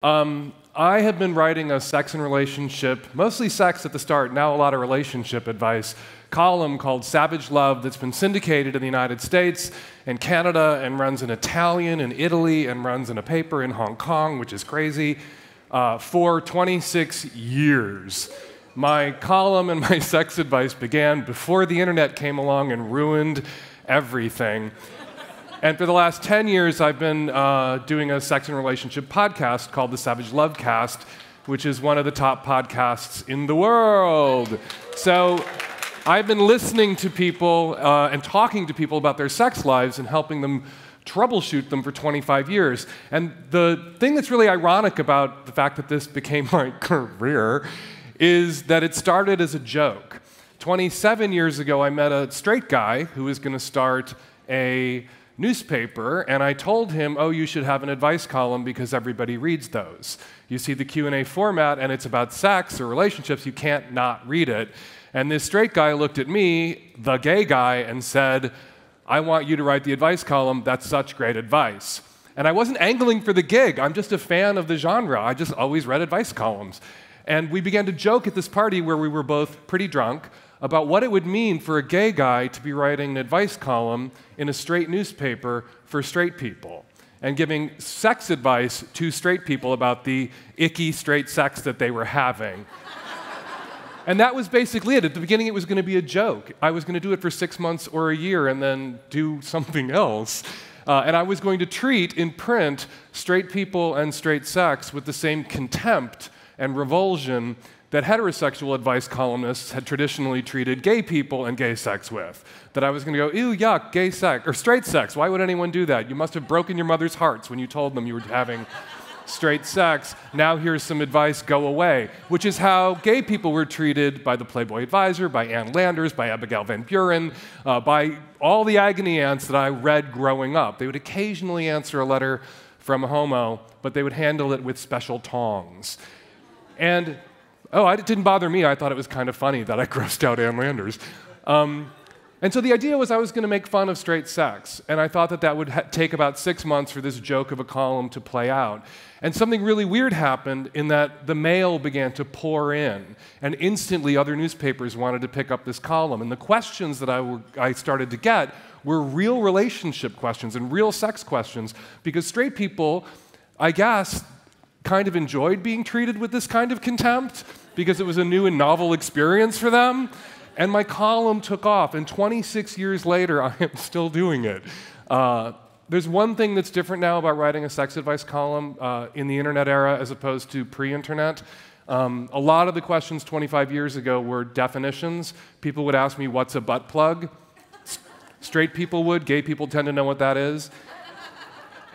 I have been writing a sex and relationship, mostly sex at the start, now a lot of relationship advice, column called Savage Love that's been syndicated in the United States and Canada and runs in Italian and Italy and runs in a paper in Hong Kong, which is crazy, for 26 years. My column and my sex advice began before the internet came along and ruined everything. And for the last 10 years, I've been doing a sex and relationship podcast called the Savage Love Cast, which is one of the top podcasts in the world. So I've been listening to people and talking to people about their sex lives and helping them troubleshoot them for 25 years. And the thing that's really ironic about the fact that this became my career is that it started as a joke. 27 years ago, I met a straight guy who was going to start a newspaper, and I told him, oh, you should have an advice column because everybody reads those. You see the Q&A format, and it's about sex or relationships. You can't not read it. And this straight guy looked at me, the gay guy, and said, I want you to write the advice column. That's such great advice. And I wasn't angling for the gig. I'm just a fan of the genre. I just always read advice columns. And we began to joke at this party where we were both pretty drunk about what it would mean for a gay guy to be writing an advice column in a straight newspaper for straight people and giving sex advice to straight people about the icky straight sex that they were having. And that was basically it. At the beginning, it was going to be a joke. I was going to do it for 6 months or a year and then do something else. And I was going to treat in print straight people and straight sex with the same contempt and revulsion that heterosexual advice columnists had traditionally treated gay people and gay sex with. That I was going to go, ew, yuck, gay sex, or straight sex. Why would anyone do that? You must have broken your mother's hearts when you told them you were having straight sex. Now here's some advice, go away. Which is how gay people were treated by the Playboy Advisor, by Ann Landers, by Abigail Van Buren, by all the agony aunts that I read growing up. They would occasionally answer a letter from a homo, but they would handle it with special tongs. And it didn't bother me. I thought it was kind of funny that I grossed out Ann Landers. And so the idea was I was going to make fun of straight sex. And I thought that that would take about 6 months for this joke of a column to play out. And something really weird happened in that the mail began to pour in. And instantly other newspapers wanted to pick up this column. And the questions that I started to get were real relationship questions and real sex questions. Because straight people, I guess, kind of enjoyed being treated with this kind of contempt because it was a new and novel experience for them. And my column took off, and 26 years later, I am still doing it. There's one thing that's different now about writing a sex advice column in the internet era as opposed to pre-internet. A lot of the questions 25 years ago were definitions. People would ask me, what's a butt plug? Straight people would. Gay people tend to know what that is.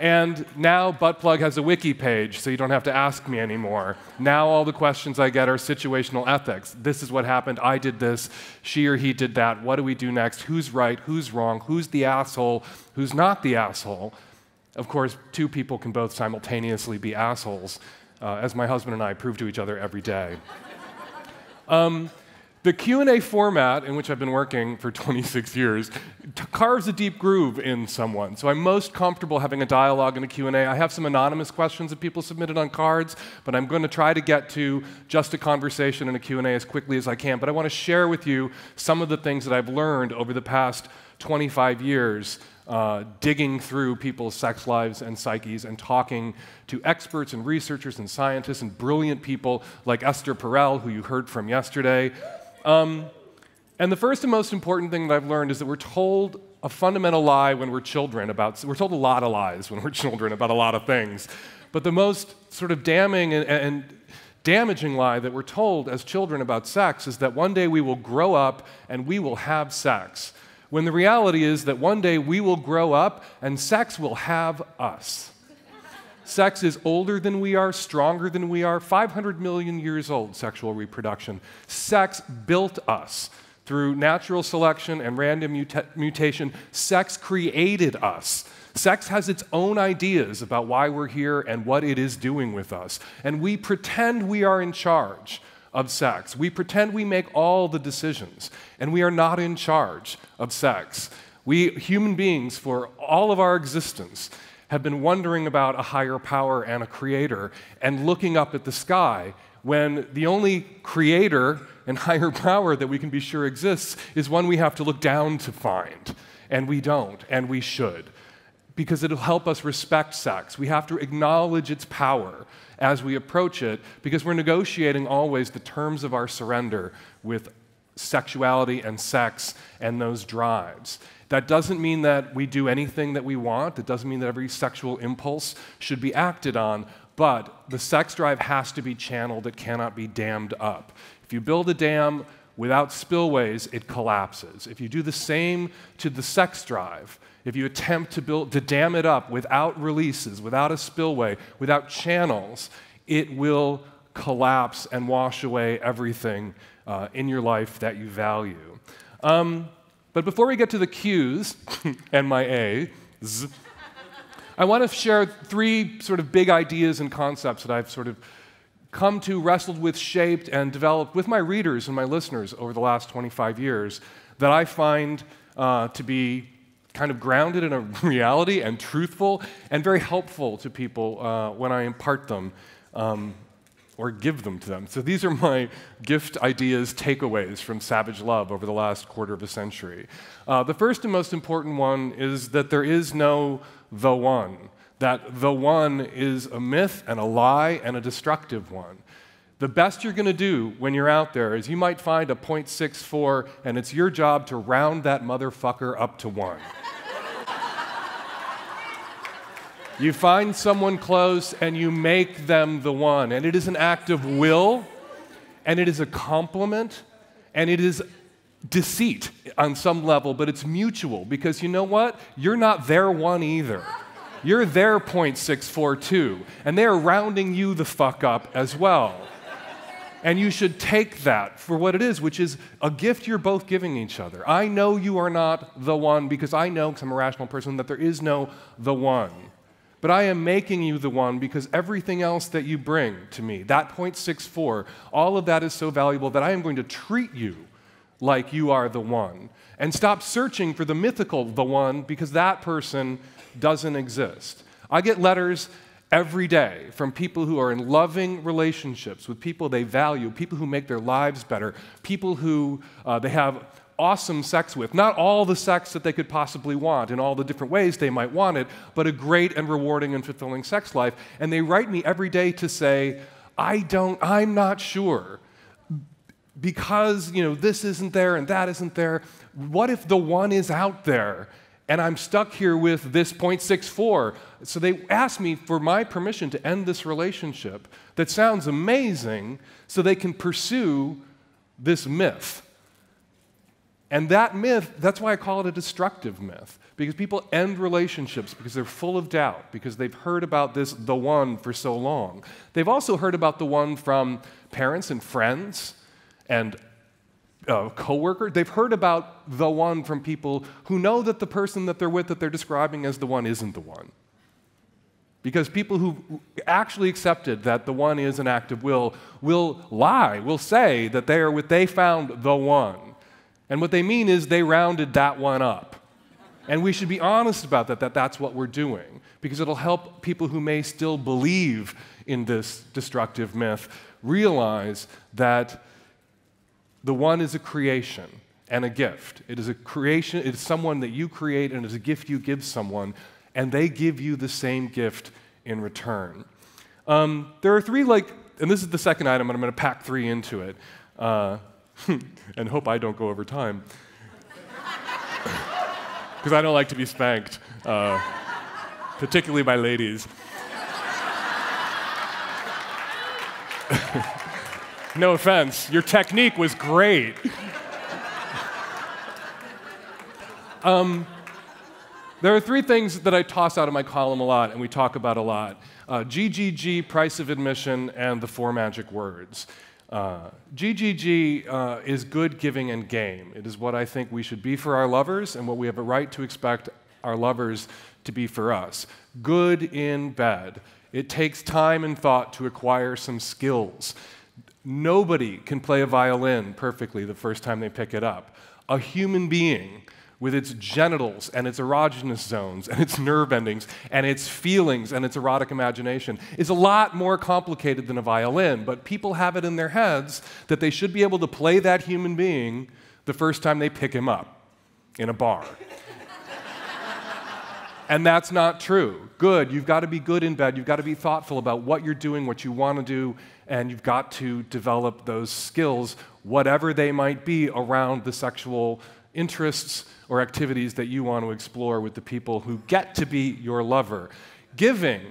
And now Buttplug has a wiki page, so you don't have to ask me anymore. Now all the questions I get are situational ethics. This is what happened, I did this, she or he did that, what do we do next, who's right, who's wrong, who's the asshole, who's not the asshole. Of course, two people can both simultaneously be assholes, as my husband and I prove to each other every day. The Q&A format, in which I've been working for 26 years, carves a deep groove in someone. So I'm most comfortable having a dialogue in a Q&A. I have some anonymous questions that people submitted on cards, but I'm going to try to get to just a conversation in a Q&A as quickly as I can. But I want to share with you some of the things that I've learned over the past 25 years digging through people's sex lives and psyches and talking to experts and researchers and scientists and brilliant people like Esther Perel, who you heard from yesterday. And the first and most important thing that I've learned is that we're told a fundamental lie when we're children we're told a lot of lies when we're children about a lot of things. But the most sort of damning and damaging lie that we're told as children about sex is that one day we will grow up and we will have sex. When the reality is that one day we will grow up and sex will have us. Sex is older than we are, stronger than we are, 500 million years old, sexual reproduction. Sex built us through natural selection and random mutation. Sex created us. Sex has its own ideas about why we're here and what it is doing with us. And we pretend we are in charge of sex. We pretend we make all the decisions, and we are not in charge of sex. We human beings, for all of our existence, have been wondering about a higher power and a creator and looking up at the sky when the only creator and higher power that we can be sure exists is one we have to look down to find. And we don't, and we should, because it'll help us respect sex. We have to acknowledge its power as we approach it, because we're negotiating always the terms of our surrender with sexuality and sex and those drives. That doesn't mean that we do anything that we want. It doesn't mean that every sexual impulse should be acted on, but the sex drive has to be channeled. It cannot be dammed up. If you build a dam without spillways, it collapses. If you do the same to the sex drive, if you attempt to dam it up without releases, without a spillway, without channels, it will collapse and wash away everything in your life that you value. But before we get to the Q's and my A's, I want to share 3 sort of big ideas and concepts that I've sort of come to, wrestled with, shaped, and developed with my readers and my listeners over the last 25 years that I find to be kind of grounded in a reality and truthful and very helpful to people when I impart them or give them to them. So these are my gift ideas takeaways from Savage Love over the last quarter of a century. The first and most important one is that there is no the one. That the one is a myth and a lie and a destructive one. The best you're going to do when you're out there is you might find a .64, and it's your job to round that motherfucker up to 1. You find someone close and you make them the one, and it is an act of will, and it is a compliment, and it is deceit on some level, but it's mutual, because you know what? You're not their one either. You're their .64 too, and they're rounding you the fuck up as well. And you should take that for what it is, which is a gift you're both giving each other. I know you are not the one because I know, because I'm a rational person, that there is no the one. But I am making you the one because everything else that you bring to me, that .64, all of that is so valuable that I am going to treat you like you are the one. And stop searching for the mythical the one, because that person doesn't exist. I get letters every day from people who are in loving relationships with people they value, people who make their lives better, people who they have awesome sex with. Not all the sex that they could possibly want in all the different ways they might want it, but a great and rewarding and fulfilling sex life. And they write me every day to say, I'm not sure. Because, this isn't there and that isn't there. What if the one is out there and I'm stuck here with this .64? So they ask me for my permission to end this relationship that sounds amazing so they can pursue this myth. And that myth, that's why I call it a destructive myth, because people end relationships because they're full of doubt, because they've heard about the one for so long. They've also heard about the one from parents and friends and coworkers. They've heard about the one from people who know that the person that they're with that they're describing as the one isn't the one. Because people who actually accepted that the one is an act of will lie, will say that they found the one. And what they mean is they rounded that one up. And we should be honest about that that's what we're doing, because it'll help people who may still believe in this destructive myth realize that the one is a creation and a gift. It is a creation, it is someone that you create, and it is a gift you give someone, and they give you the same gift in return. There are 3, and this is the second item, and I'm going to pack 3 into it. And hope I don't go over time. Because I don't like to be spanked, particularly by ladies. No offense, your technique was great. There are 3 things that I toss out of my column a lot and we talk about a lot. GGG, price of admission, and the 4 magic words. GGG is good, giving, and game. It is what I think we should be for our lovers and what we have a right to expect our lovers to be for us. Good in bed. It takes time and thought to acquire some skills. Nobody can play a violin perfectly the first time they pick it up. A human being with its genitals and its erogenous zones and its nerve endings and its feelings and its erotic imagination is a lot more complicated than a violin, but people have it in their heads that they should be able to play that human being the first time they pick him up in a bar. And that's not true. Good, you've got to be good in bed, you've got to be thoughtful about what you're doing, what you want to do, and you've got to develop those skills, whatever they might be, around the sexual interests or activities that you want to explore with the people who get to be your lover. Giving.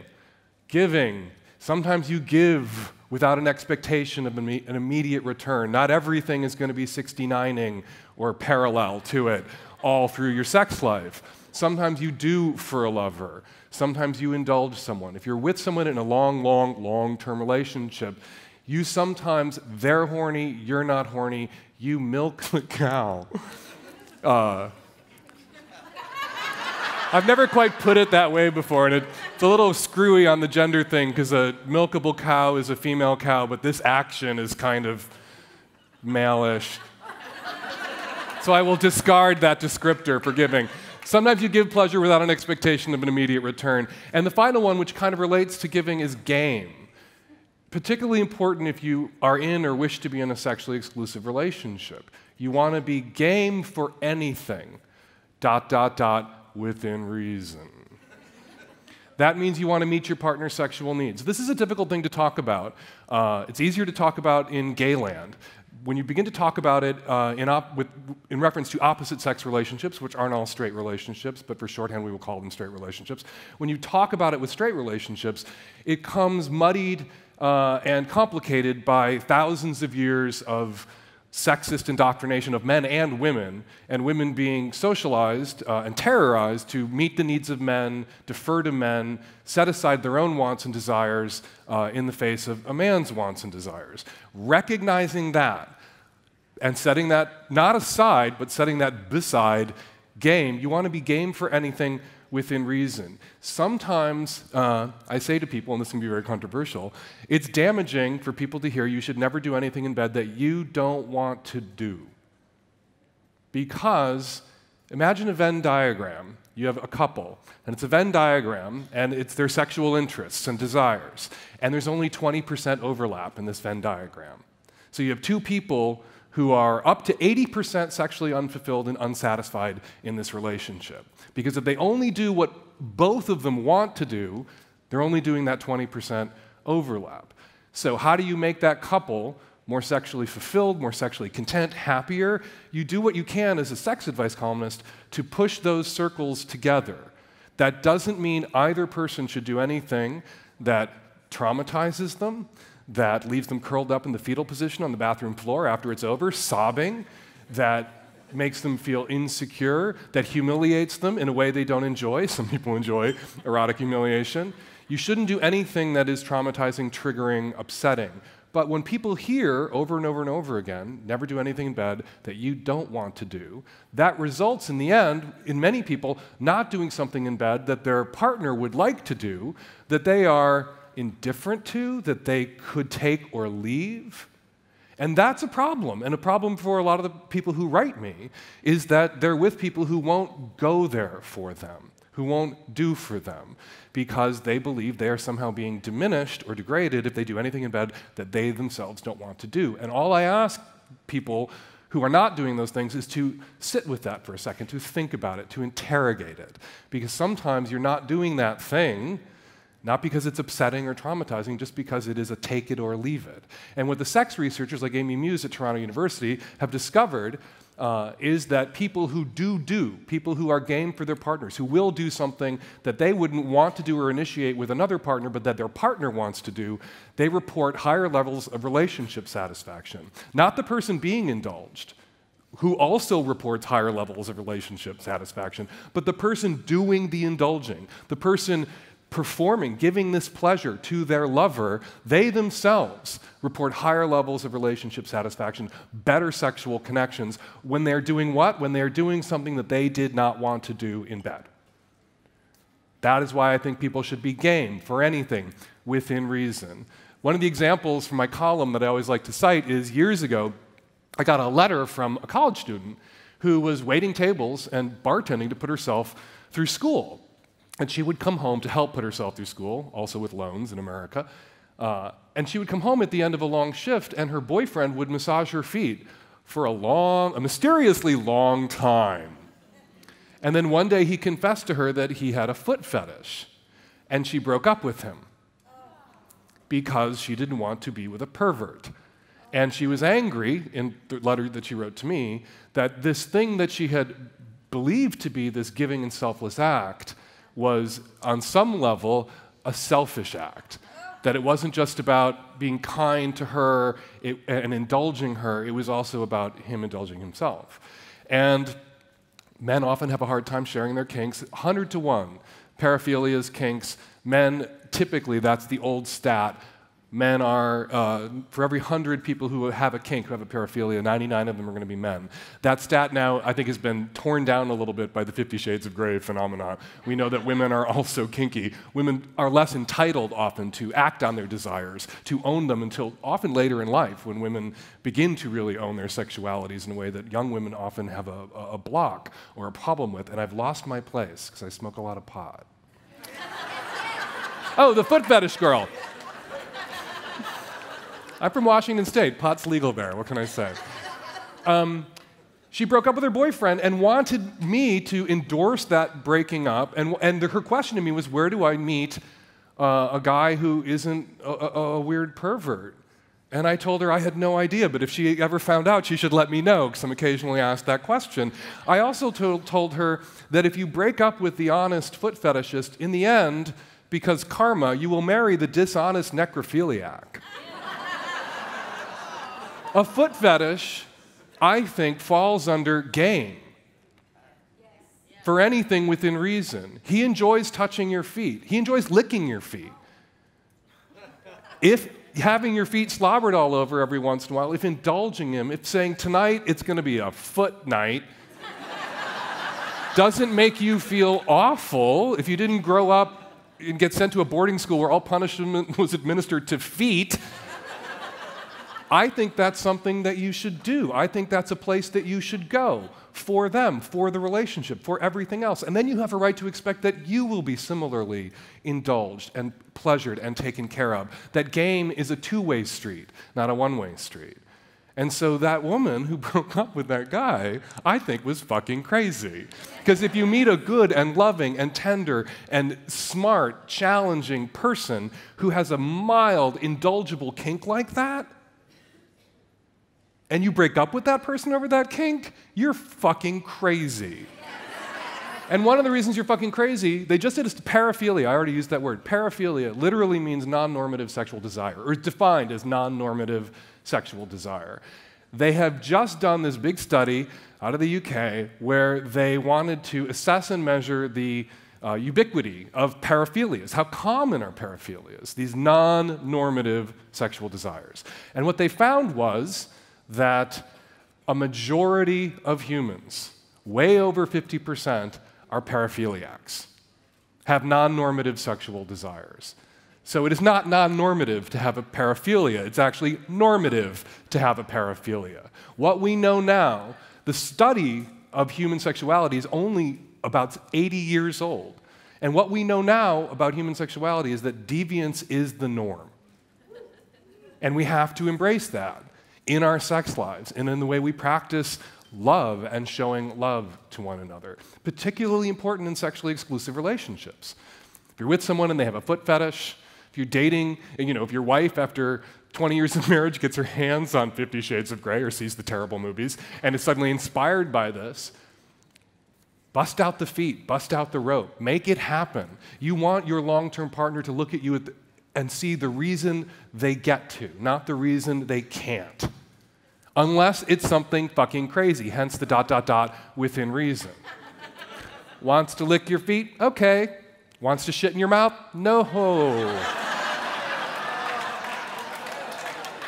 Sometimes you give without an expectation of an immediate return. Not everything is going to be 69ing or parallel to it all through your sex life. Sometimes you do for a lover. Sometimes you indulge someone. If you're with someone in a long-term relationship, you sometimes, they're horny, you're not horny, you milk the cow. I've never quite put it that way before, and it's a little screwy on the gender thing because a milkable cow is a female cow, but this action is kind of male-ish. So I will discard that descriptor for giving. Sometimes you give pleasure without an expectation of an immediate return. And the final one, which kind of relates to giving, is game. Particularly important if you are in or wish to be in a sexually exclusive relationship. You want to be game for anything, ... within reason. That means you want to meet your partner's sexual needs. This is a difficult thing to talk about. It's easier to talk about in gay land. When you begin to talk about it in reference to opposite-sex relationships, which aren't all straight relationships, but for shorthand we will call them straight relationships, when you talk about it with straight relationships, it comes muddied and complicated by thousands of years of sexist indoctrination of men and women being socialized and terrorized to meet the needs of men, defer to men, set aside their own wants and desires in the face of a man's wants and desires. Recognizing that and setting that not aside, but setting that beside game, you want to be game for anything within reason. Sometimes, I say to people, and this can be very controversial, it's damaging for people to hear you should never do anything in bed that you don't want to do. Because imagine a Venn diagram. You have a couple, and it's a Venn diagram, and it's their sexual interests and desires. And there's only 20% overlap in this Venn diagram. So you have two people who are up to 80% sexually unfulfilled and unsatisfied in this relationship. Because if they only do what both of them want to do, they're only doing that 20% overlap. So how do you make that couple more sexually fulfilled, more sexually content, happier? You do what you can as a sex advice columnist to push those circles together. That doesn't mean either person should do anything that traumatizes them, that leaves them curled up in the fetal position on the bathroom floor after it's over, sobbing, that makes them feel insecure, that humiliates them in a way they don't enjoy. Some people enjoy erotic humiliation. You shouldn't do anything that is traumatizing, triggering, upsetting. But when people hear over and over and over again, never do anything in bed that you don't want to do, that results in the end, in many people, not doing something in bed that their partner would like to do, that they are indifferent to, that they could take or leave. And that's a problem. And a problem for a lot of the people who write me is that they're with people who won't go there for them, who won't do for them, because they believe they are somehow being diminished or degraded if they do anything in bed that they themselves don't want to do. And all I ask people who are not doing those things is to sit with that for a second, to think about it, to interrogate it. Because sometimes you're not doing that thing not because it's upsetting or traumatizing, just because it is a take it or leave it. And what the sex researchers like Amy Muse at Toronto University have discovered is that people who people who are game for their partners, who will do something that they wouldn't want to do or initiate with another partner, but that their partner wants to do, they report higher levels of relationship satisfaction. Not the person being indulged, who also reports higher levels of relationship satisfaction, but the person doing the indulging, the person performing, giving this pleasure to their lover, they themselves report higher levels of relationship satisfaction, better sexual connections when they're doing what? When they're doing something that they did not want to do in bed. That is why I think people should be game for anything within reason. One of the examples from my column that I always like to cite is years ago, I got a letter from a college student who was waiting tables and bartending to put herself through school. And she would come home to help put herself through school, also with loans in America. And she would come home at the end of a long shift, and her boyfriend would massage her feet for a mysteriously long time. And then one day he confessed to her that he had a foot fetish, and she broke up with him because she didn't want to be with a pervert. And she was angry, in the letter that she wrote to me, that this thing that she had believed to be this giving and selfless act was, on some level, a selfish act. That it wasn't just about being kind to her and indulging her, it was also about him indulging himself. And men often have a hard time sharing their kinks, 100 to 1. Paraphilia's kinks, men, typically, that's the old stat. Men are, for every 100 people who have a kink, who have a paraphilia, 99 of them are going to be men. That stat now, I think, has been torn down a little bit by the 50 Shades of Grey phenomenon. We know that women are also kinky. Women are less entitled often to act on their desires, to own them until often later in life, when women begin to really own their sexualities in a way that young women often have a block or a problem with. And I've lost my place because I smoke a lot of pot. Oh, the foot fetish girl. I'm from Washington State. Pot's legal there. What can I say? She broke up with her boyfriend and wanted me to endorse that breaking up. And her question to me was, where do I meet a guy who isn't a weird pervert? And I told her I had no idea, but if she ever found out, she should let me know, because I'm occasionally asked that question. I also told her that if you break up with the honest foot fetishist, in the end, because karma, you will marry the dishonest necrophiliac. A foot fetish, I think, falls under game for anything within reason. He enjoys touching your feet. He enjoys licking your feet. If having your feet slobbered all over every once in a while, if indulging him, if saying, tonight it's going to be a foot night, doesn't make you feel awful, if you didn't grow up and get sent to a boarding school where all punishment was administered to feet, I think that's something that you should do. I think that's a place that you should go for them, for the relationship, for everything else. And then you have a right to expect that you will be similarly indulged and pleasured and taken care of. That game is a two-way street, not a one-way street. And so that woman who broke up with that guy, I think, was fucking crazy. Because if you meet a good and loving and tender and smart, challenging person who has a mild, indulgible kink like that, and you break up with that person over that kink, you're fucking crazy. And one of the reasons you're fucking crazy, they just did paraphilia. I already used that word. Paraphilia literally means non-normative sexual desire, or is defined as non-normative sexual desire. They have just done this big study out of the UK where they wanted to assess and measure the ubiquity of paraphilias. How common are paraphilias, these non-normative sexual desires? And what they found was that a majority of humans, way over 50%, are paraphiliacs, have non-normative sexual desires. So it is not non-normative to have a paraphilia. It's actually normative to have a paraphilia. What we know now, the study of human sexuality is only about 80 years old. And what we know now about human sexuality is that deviance is the norm. And we have to embrace that in our sex lives and in the way we practice love and showing love to one another. Particularly important in sexually exclusive relationships. If you're with someone and they have a foot fetish, if you're dating, and if your wife, after 20 years of marriage, gets her hands on 50 Shades of Grey or sees the terrible movies and is suddenly inspired by this, bust out the feet, bust out the rope, make it happen. You want your long-term partner to look at you and see the reason they get to, not the reason they can't. Unless it's something fucking crazy, hence the ... within reason. Wants to lick your feet? Okay. Wants to shit in your mouth? No.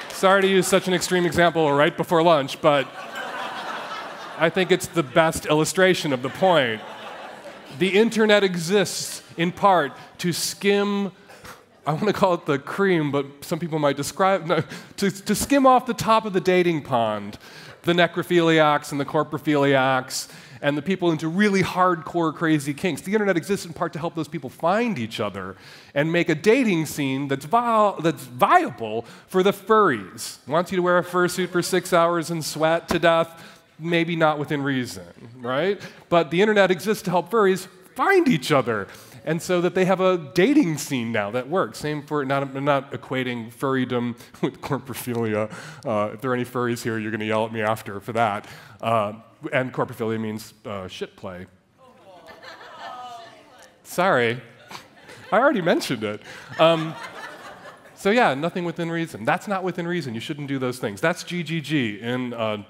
Sorry to use such an extreme example right before lunch, but I think it's the best illustration of the point. The internet exists in part to skim I want to call it the cream, but some people might describe, no, to skim off the top of the dating pond, the necrophiliacs and the corpophiliacs and the people into really hardcore crazy kinks. The internet exists in part to help those people find each other and make a dating scene that's viable for the furries. Wants you to wear a fursuit for 6 hours and sweat to death, maybe not within reason, right? But the internet exists to help furries find each other, and so that they have a dating scene now that works. Same for, I'm not equating furrydom with corpophilia. If there are any furries here, you're going to yell at me after for that. And corpophilia means shit play. Sorry, I already mentioned it. So yeah, nothing within reason. That's not within reason. You shouldn't do those things. That's GGG in a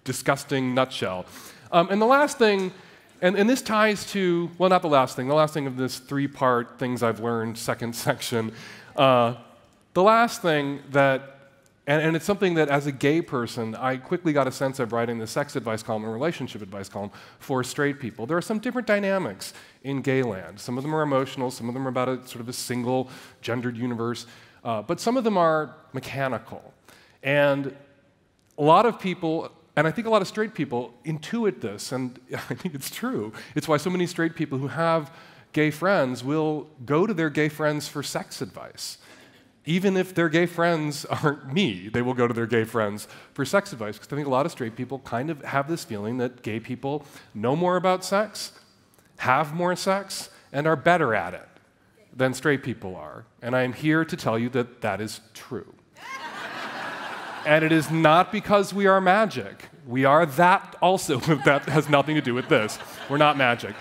disgusting nutshell. And the last thing, and this ties to, well, not the last thing of this three-part things I've learned second section. The last thing that, and it's something that as a gay person, I quickly got a sense of writing the sex advice column and relationship advice column for straight people. There are some different dynamics in gay land. Some of them are emotional, some of them are about a sort of a single gendered universe, but some of them are mechanical. And a lot of people, and I think a lot of straight people intuit this, and I think it's true. It's why so many straight people who have gay friends will go to their gay friends for sex advice. Even if their gay friends aren't me, they will go to their gay friends for sex advice, because I think a lot of straight people kind of have this feeling that gay people know more about sex, have more sex, and are better at it than straight people are. And I am here to tell you that that is true. And it is not because we are magic. We are that also, but that has nothing to do with this. We're not magic.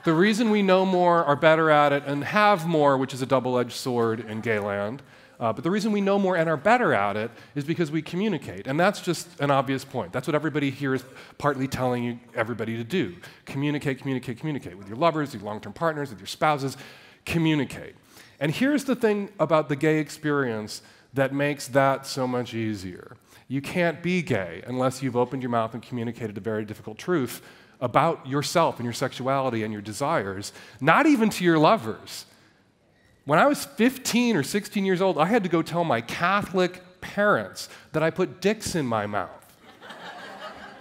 The reason we know more, are better at it, and have more, which is a double-edged sword in gay land, but the reason we know more and are better at it is because we communicate. And that's just an obvious point. That's what everybody here is partly telling everybody to do. Communicate, communicate, communicate with your lovers, your long-term partners, with your spouses. Communicate. And here's the thing about the gay experience that makes that so much easier. You can't be gay unless you've opened your mouth and communicated a very difficult truth about yourself and your sexuality and your desires, not even to your lovers. When I was 15 or 16 years old, I had to go tell my Catholic parents that I put dicks in my mouth.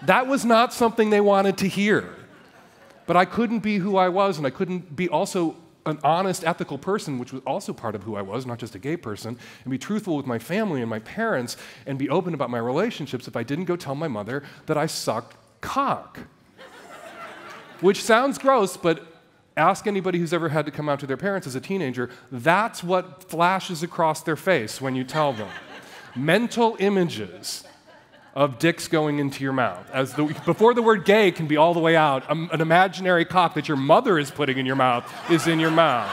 That was not something they wanted to hear. But I couldn't be who I was, and I couldn't be also an honest, ethical person, which was also part of who I was, not just a gay person, and be truthful with my family and my parents, and be open about my relationships if I didn't go tell my mother that I sucked cock. Which sounds gross, but ask anybody who's ever had to come out to their parents as a teenager, that's what flashes across their face when you tell them. Mental images of dicks going into your mouth. Before the word gay can be all the way out, an imaginary cock that your mother is putting in your mouth is in your mouth.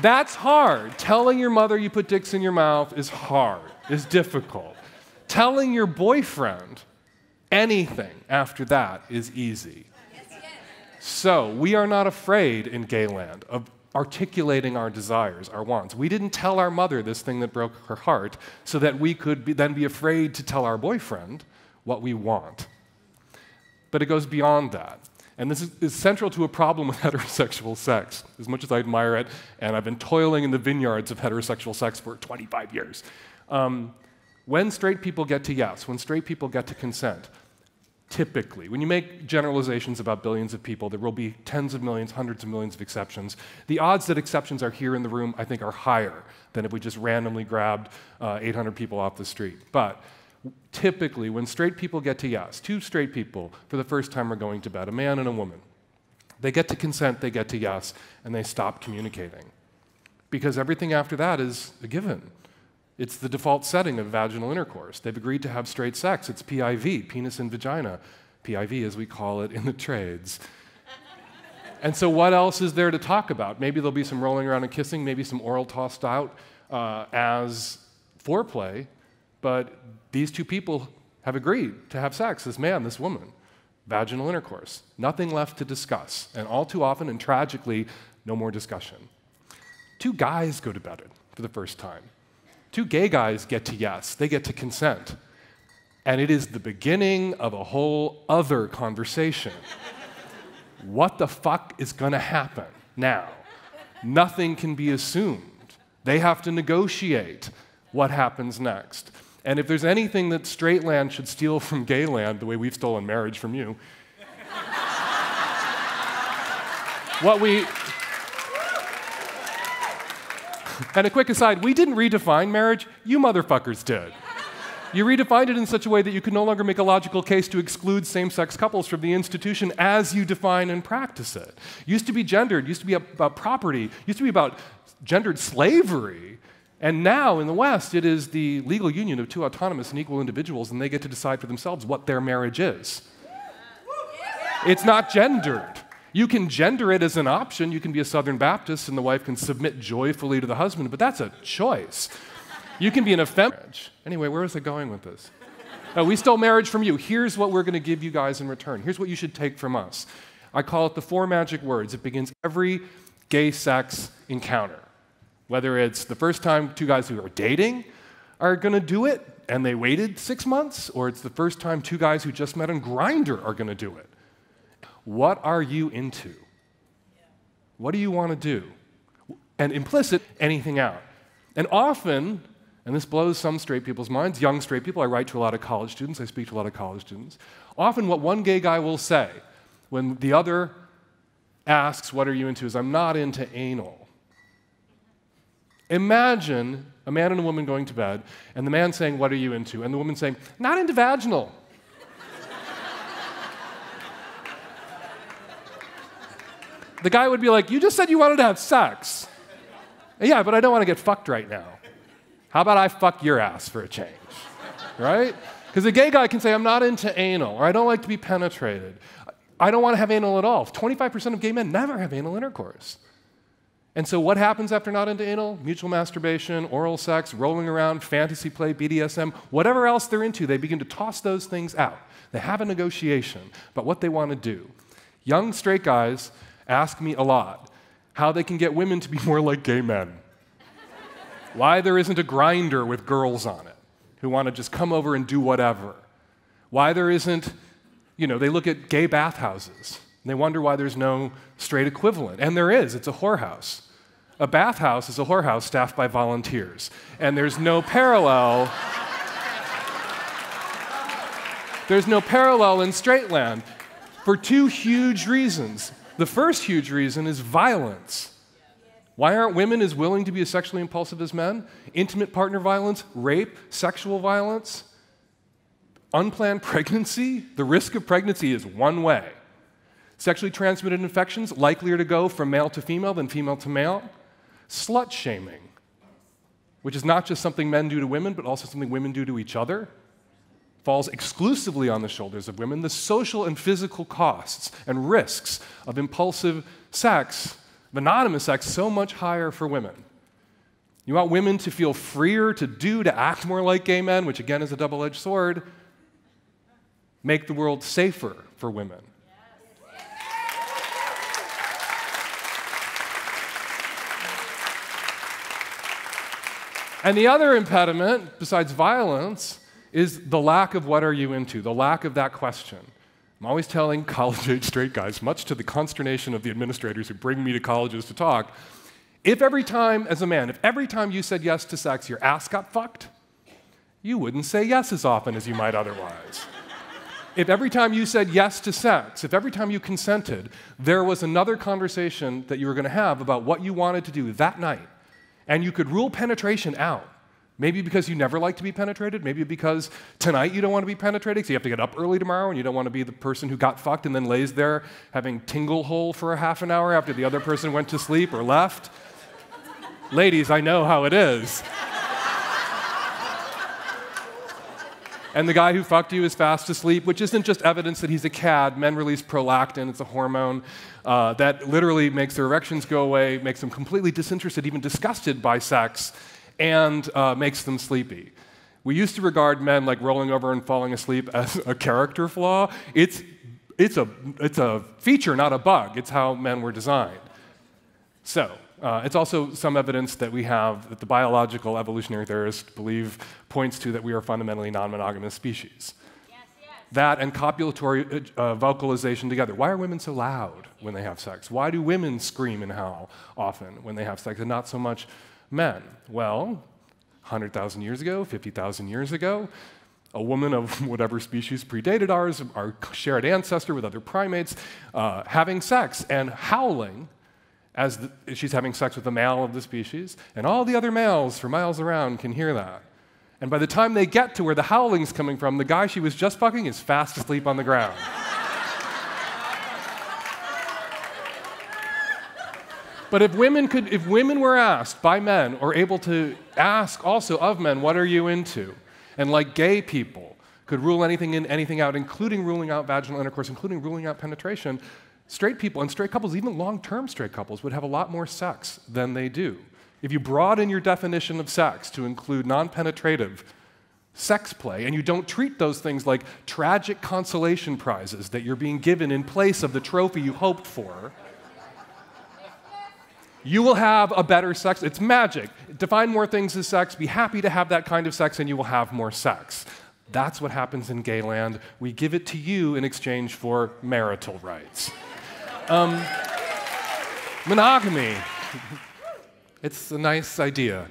That's hard. Telling your mother you put dicks in your mouth is hard, is difficult. Telling your boyfriend anything after that is easy. So we are not afraid in gay land of articulating our desires, our wants. We didn't tell our mother this thing that broke her heart so that we could then be afraid to tell our boyfriend what we want. But it goes beyond that. And this is central to a problem with heterosexual sex, as much as I admire it, and I've been toiling in the vineyards of heterosexual sex for 25 years. When straight people get to yes, when straight people get to consent, typically, when you make generalizations about billions of people, there will be tens of millions, hundreds of millions of exceptions. The odds that exceptions are here in the room, I think, are higher than if we just randomly grabbed 800 people off the street. But typically, when straight people get to yes, two straight people for the first time are going to bed, a man and a woman, they get to consent, they get to yes, and they stop communicating. Because everything after that is a given. It's the default setting of vaginal intercourse. They've agreed to have straight sex. It's PIV, penis and vagina. PIV, as we call it in the trades. And so what else is there to talk about? Maybe there'll be some rolling around and kissing, maybe some oral tossed out as foreplay, but these two people have agreed to have sex, this man, this woman. Vaginal intercourse. Nothing left to discuss. And all too often, and tragically, no more discussion. Two guys go to bed for the first time. Two gay guys get to yes, they get to consent. And it is the beginning of a whole other conversation. What the fuck is gonna happen now? Nothing can be assumed. They have to negotiate what happens next. And if there's anything that straight land should steal from gay land, the way we've stolen marriage from you, and a quick aside, we didn't redefine marriage, you motherfuckers did. You redefined it in such a way that you can no longer make a logical case to exclude same-sex couples from the institution as you define and practice it. It used to be gendered, used to be about property, used to be about gendered slavery, and now in the West it is the legal union of two autonomous and equal individuals, and they get to decide for themselves what their marriage is. It's not gendered. You can gender it as an option. You can be a Southern Baptist and the wife can submit joyfully to the husband, but that's a choice. You can be an effeminate. Anyway, where was I going with this? Oh, we stole marriage from you. Here's what we're going to give you guys in return. Here's what you should take from us. I call it the 4 magic words. It begins every gay sex encounter. Whether it's the first time 2 guys who are dating are going to do it and they waited 6 months, or it's the first time 2 guys who just met on Grindr are going to do it. What are you into? What do you want to do? And implicit, anything out. And often, and this blows some straight people's minds, young straight people, I write to a lot of college students, I speak to a lot of college students, often what one gay guy will say when the other asks, what are you into, is, I'm not into anal. Imagine a man and a woman going to bed, and the man saying, what are you into? And the woman saying, not into vaginal. The guy would be like, you just said you wanted to have sex. Yeah, but I don't want to get fucked right now. How about I fuck your ass for a change, right? Because a gay guy can say, I'm not into anal, or I don't like to be penetrated. I don't want to have anal at all. 25% of gay men never have anal intercourse. And so what happens after not into anal? Mutual masturbation, oral sex, rolling around, fantasy play, BDSM, whatever else they're into, they begin to toss those things out. They have a negotiation about what they want to do. Young straight guys ask me a lot how they can get women to be more like gay men. Why there isn't a Grindr with girls on it who want to just come over and do whatever. Why there isn't, they look at gay bathhouses and they wonder why there's no straight equivalent. And there is, it's a whorehouse. A bathhouse is a whorehouse staffed by volunteers. And there's no parallel. There's no parallel in straight land for 2 huge reasons. The first huge reason is violence. Why aren't women as willing to be as sexually impulsive as men? Intimate partner violence, rape, sexual violence, unplanned pregnancy. The risk of pregnancy is one way. Sexually transmitted infections, likelier to go from male to female than female to male. Slut shaming, which is not just something men do to women, but also something women do to each other, falls exclusively on the shoulders of women. The social and physical costs and risks of impulsive sex, of anonymous sex, so much higher for women. You want women to feel freer to act more like gay men, which again is a double-edged sword. Make the world safer for women. And the other impediment, besides violence, is the lack of what are you into, the lack of that question. I'm always telling college-age straight guys, much to the consternation of the administrators who bring me to colleges to talk, if every time, as a man, if every time you said yes to sex, your ass got fucked, you wouldn't say yes as often as you might otherwise. If every time you said yes to sex, if every time you consented, there was another conversation that you were going to have about what you wanted to do that night, and you could rule penetration out, maybe because you never like to be penetrated, maybe because tonight you don't want to be penetrated, so you have to get up early tomorrow and you don't want to be the person who got fucked and then lays there having tingle hole for a half an hour after the other person went to sleep or left. Ladies, I know how it is. And the guy who fucked you is fast asleep, which isn't just evidence that he's a cad. Men release prolactin, it's a hormone that literally makes their erections go away, makes them completely disinterested, even disgusted by sex, and makes them sleepy. We used to regard men like rolling over and falling asleep as a character flaw. It's a feature, not a bug. It's how men were designed. So, it's also some evidence that we have that the biological evolutionary theorists believe points to that we are fundamentally non-monogamous species. Yes, yes. That and copulatory vocalization together. Why are women so loud when they have sex? Why do women scream and howl often when they have sex and not so much men? Well, 100,000 years ago, 50,000 years ago, a woman of whatever species predated ours, our shared ancestor with other primates, having sex and howling as she's having sex with the male of the species, and all the other males for miles around can hear that. And by the time they get to where the howling's coming from, the guy she was just fucking is fast asleep on the ground. But if women were asked by men, or able to ask also of men, what are you into? And like gay people could rule anything in, anything out, including ruling out vaginal intercourse, including ruling out penetration, straight people and straight couples, even long-term straight couples, would have a lot more sex than they do. If you broaden your definition of sex to include non-penetrative sex play, and you don't treat those things like tragic consolation prizes that you're being given in place of the trophy you hoped for, you will have a better sex. It's magic. Define more things as sex, be happy to have that kind of sex, and you will have more sex. That's what happens in gay land. We give it to you in exchange for marital rights. Monogamy. It's a nice idea.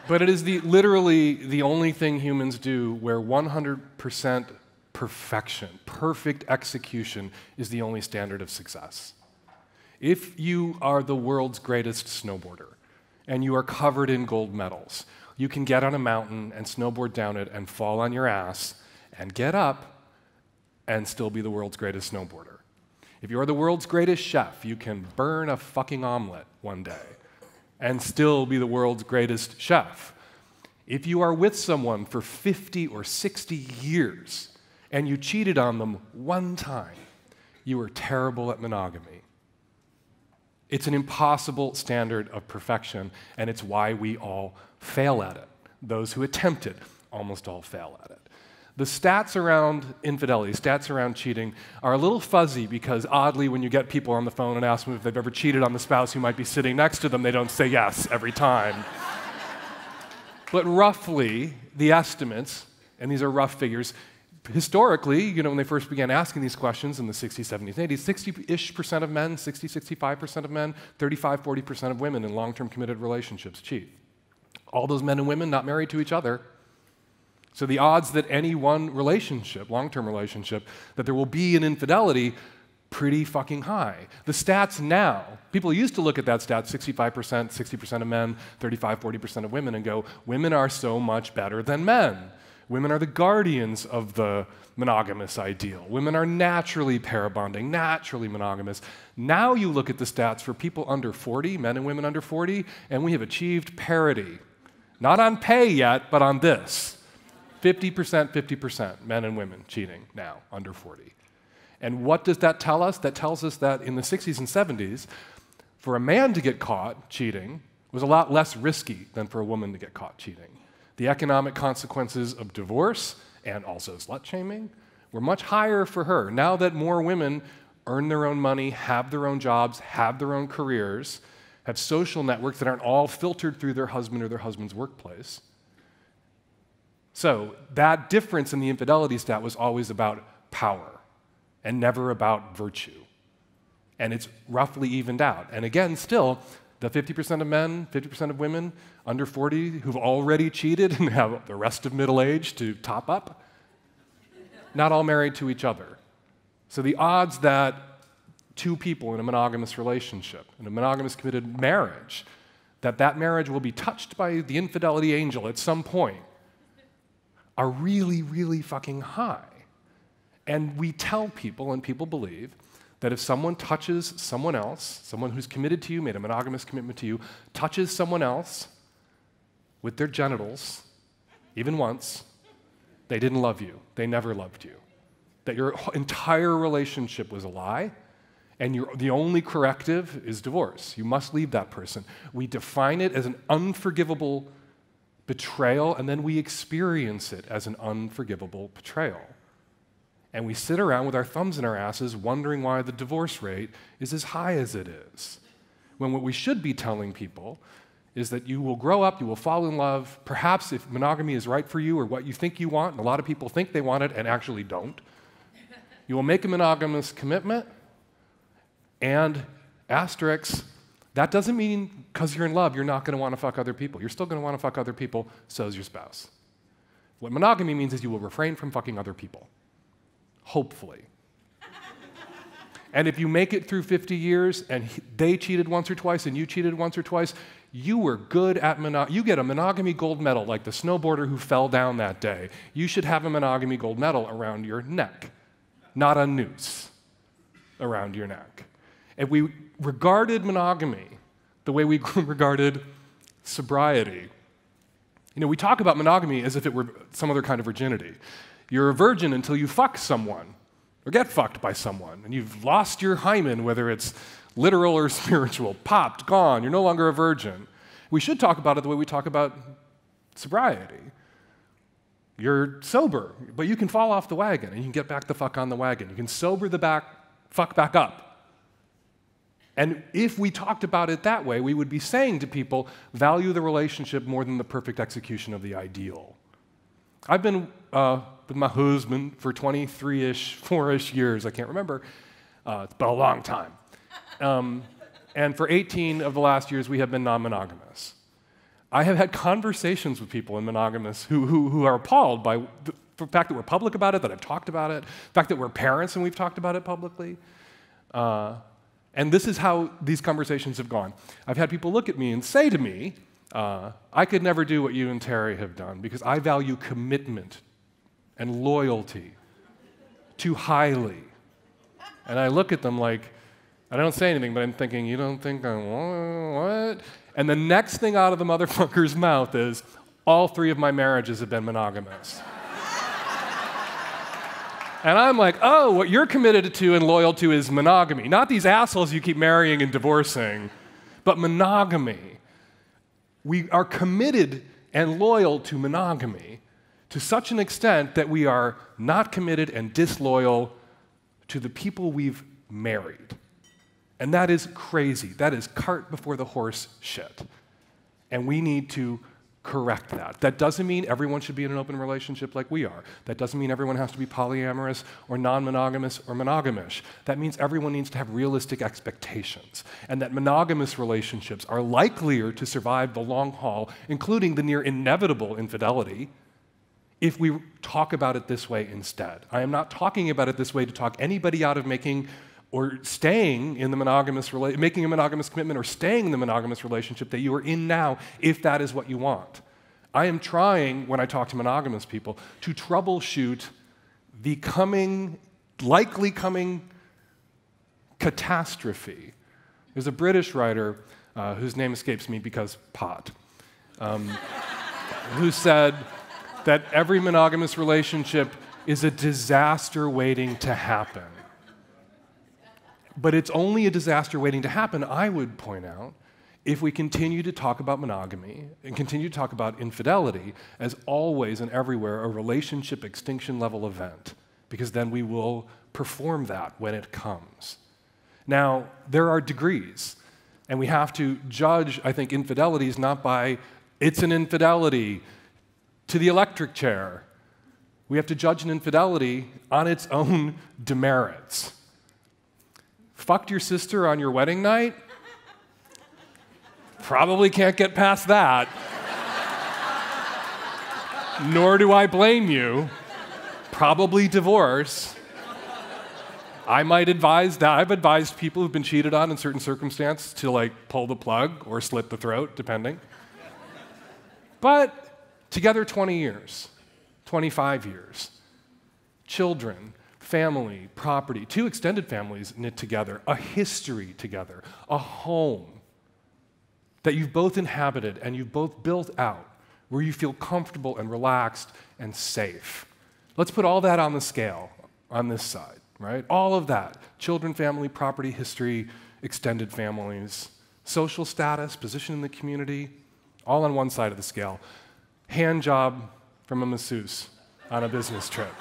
But it is literally the only thing humans do where 100% perfection, perfect execution, is the only standard of success. If you are the world's greatest snowboarder and you are covered in gold medals, you can get on a mountain and snowboard down it and fall on your ass and get up and still be the world's greatest snowboarder. If you are the world's greatest chef, you can burn a fucking omelet one day and still be the world's greatest chef. If you are with someone for 50 or 60 years and you cheated on them one time, you are terrible at monogamy. It's an impossible standard of perfection, and it's why we all fail at it. Those who attempt it almost all fail at it. The stats around infidelity, stats around cheating, are a little fuzzy because, oddly, when you get people on the phone and ask them if they've ever cheated on the spouse who might be sitting next to them, they don't say yes every time. But roughly, the estimates, and these are rough figures, historically, when they first began asking these questions in the 60s, 70s, 80s, 60-ish% of men, 60, 65% of men, 35, 40% of women in long-term committed relationships cheat. All those men and women not married to each other. So the odds that any one relationship, long-term relationship, that there will be an infidelity, pretty fucking high. The stats now, people used to look at that stat, 65%, 60% of men, 35, 40% of women, and go, women are so much better than men. Women are the guardians of the monogamous ideal. Women are naturally pair bonding, naturally monogamous. Now you look at the stats for people under 40, men and women under 40, and we have achieved parity. Not on pay yet, but on this. 50%, 50%, men and women cheating now, under 40. And what does that tell us? That tells us that in the 60s and 70s, for a man to get caught cheating was a lot less risky than for a woman to get caught cheating. The economic consequences of divorce and also slut-shaming were much higher for her. Now that more women earn their own money, have their own jobs, have their own careers, have social networks that aren't all filtered through their husband or their husband's workplace. So that difference in the infidelity stat was always about power and never about virtue. And it's roughly evened out. And again, still, the 50% of men, 50% of women under 40 who've already cheated and have the rest of middle age to top up, not all married to each other. So the odds that two people in a monogamous relationship, in a monogamous committed marriage, that marriage will be touched by the infidelity angel at some point are really, really fucking high. And we tell people, and people believe, that if someone touches someone else, someone who's committed to you, made a monogamous commitment to you, touches someone else with their genitals, even once, they didn't love you. They never loved you. That your entire relationship was a lie, and the only corrective is divorce. You must leave that person. We define it as an unforgivable betrayal, and then we experience it as an unforgivable betrayal. And we sit around with our thumbs in our asses wondering why the divorce rate is as high as it is. When what we should be telling people is that you will grow up, you will fall in love, perhaps if monogamy is right for you or what you think you want, and a lot of people think they want it and actually don't. You will make a monogamous commitment, and asterisk, that doesn't mean because you're in love, you're not going to want to fuck other people. You're still going to want to fuck other people, so is your spouse. What monogamy means is you will refrain from fucking other people. Hopefully. And if you make it through 50 years and they cheated once or twice and you cheated once or twice, you were good at monogamy. You get a monogamy gold medal like the snowboarder who fell down that day. You should have a monogamy gold medal around your neck, not a noose around your neck. If we regarded monogamy the way we regarded sobriety, we talk about monogamy as if it were some other kind of virginity. You're a virgin until you fuck someone or get fucked by someone, and you've lost your hymen, whether it's literal or spiritual, popped, gone, you're no longer a virgin. We should talk about it the way we talk about sobriety. You're sober, but you can fall off the wagon, and you can get back the fuck on the wagon. You can sober the fuck back up. And if we talked about it that way, we would be saying to people, value the relationship more than the perfect execution of the ideal. I've been with my husband for 23-ish, 4-ish years, I can't remember. It's been a long time. And for 18 of the last years, we have been non-monogamous. I have had conversations with people in monogamous who are appalled by the fact that we're public about it, that I've talked about it, the fact that we're parents and we've talked about it publicly. And this is how these conversations have gone. I've had people look at me and say to me, I could never do what you and Terry have done because I value commitment and loyalty too highly. And I look at them like, I don't say anything, but I'm thinking, you don't think I want what? And the next thing out of the motherfucker's mouth is, all 3 of my marriages have been monogamous. And I'm like, oh, what you're committed to and loyal to is monogamy. Not these assholes you keep marrying and divorcing, but monogamy. We are committed and loyal to monogamy to such an extent that we are not committed and disloyal to the people we've married. And that is crazy. That is cart before the horse shit. And we need to correct that. That doesn't mean everyone should be in an open relationship like we are. That doesn't mean everyone has to be polyamorous or non-monogamous or monogamish. That means everyone needs to have realistic expectations, and that monogamous relationships are likelier to survive the long haul, including the near inevitable infidelity, if we talk about it this way instead. I am not talking about it this way to talk anybody out of making or staying in the making a monogamous commitment or staying in the monogamous relationship that you are in now, if that is what you want. I am trying, when I talk to monogamous people, to troubleshoot the likely coming catastrophe. There's a British writer whose name escapes me because pot, who said that every monogamous relationship is a disaster waiting to happen. But it's only a disaster waiting to happen, I would point out, if we continue to talk about monogamy and continue to talk about infidelity as always and everywhere a relationship extinction level event, because then we will perform that when it comes. Now, there are degrees, and we have to judge, I think, infidelities not by, it's an infidelity, to the electric chair. We have to judge an infidelity on its own demerits. Fucked your sister on your wedding night? Probably can't get past that. Nor do I blame you. Probably divorce. I might advise that. I've advised people who've been cheated on in certain circumstances to pull the plug or slit the throat, depending. But together 20 years, 25 years, children, family, property, 2 extended families knit together, a history together, a home that you've both inhabited and you've both built out where you feel comfortable and relaxed and safe. Let's put all that on the scale on this side, right? All of that, children, family, property, history, extended families, social status, position in the community, all on one side of the scale. Hand job from a masseuse on a business trip.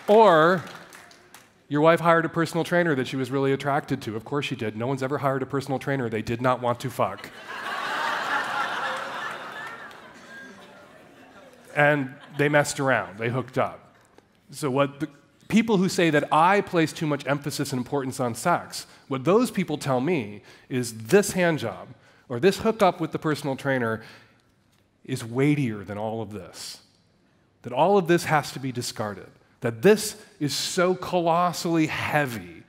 Or your wife hired a personal trainer that she was really attracted to. Of course she did. No one's ever hired a personal trainer they did not want to fuck. And they messed around. They hooked up. So what the people who say that I place too much emphasis and importance on sex, what those people tell me is this hand job or this hookup with the personal trainer is weightier than all of this. That all of this has to be discarded. That this is so colossally heavy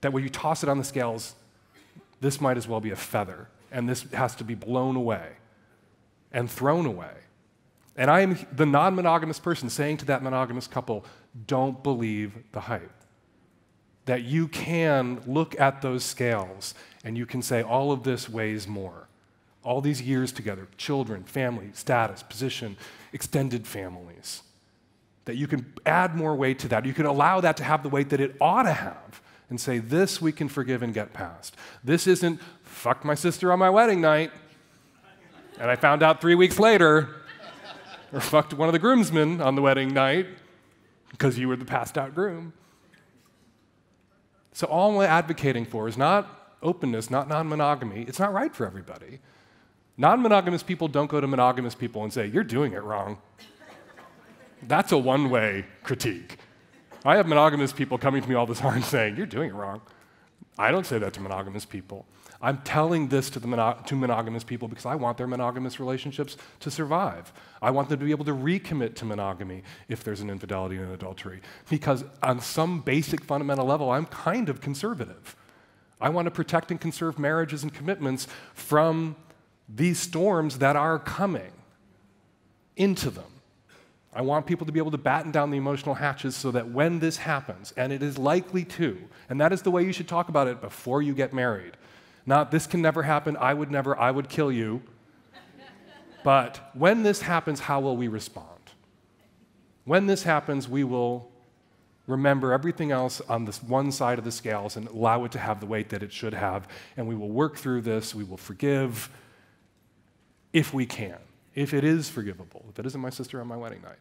that when you toss it on the scales, this might as well be a feather, and this has to be blown away and thrown away. And I am the non-monogamous person saying to that monogamous couple, don't believe the hype. That you can look at those scales and you can say all of this weighs more. All these years together, children, family, status, position, extended families. That you can add more weight to that. You can allow that to have the weight that it ought to have and say, this we can forgive and get past. This isn't, fucked my sister on my wedding night, and I found out 3 weeks later, or fucked one of the groomsmen on the wedding night because you were the passed out groom. So all I'm advocating for is not openness, not non-monogamy. It's not right for everybody. Non-monogamous people don't go to monogamous people and say, you're doing it wrong. That's a one-way critique. I have monogamous people coming to me all the time saying, you're doing it wrong. I don't say that to monogamous people. I'm telling this to monogamous people because I want their monogamous relationships to survive. I want them to be able to recommit to monogamy if there's an infidelity and an adultery. Because on some basic fundamental level, I'm kind of conservative. I want to protect and conserve marriages and commitments from these storms that are coming into them. I want people to be able to batten down the emotional hatches so that when this happens, and it is likely to, and that is the way you should talk about it before you get married. Not, this can never happen, I would kill you. But when this happens, how will we respond? When this happens, we will remember everything else on this one side of the scales and allow it to have the weight that it should have, and we will work through this, we will forgive if we can, if it is forgivable, if it isn't my sister on my wedding night.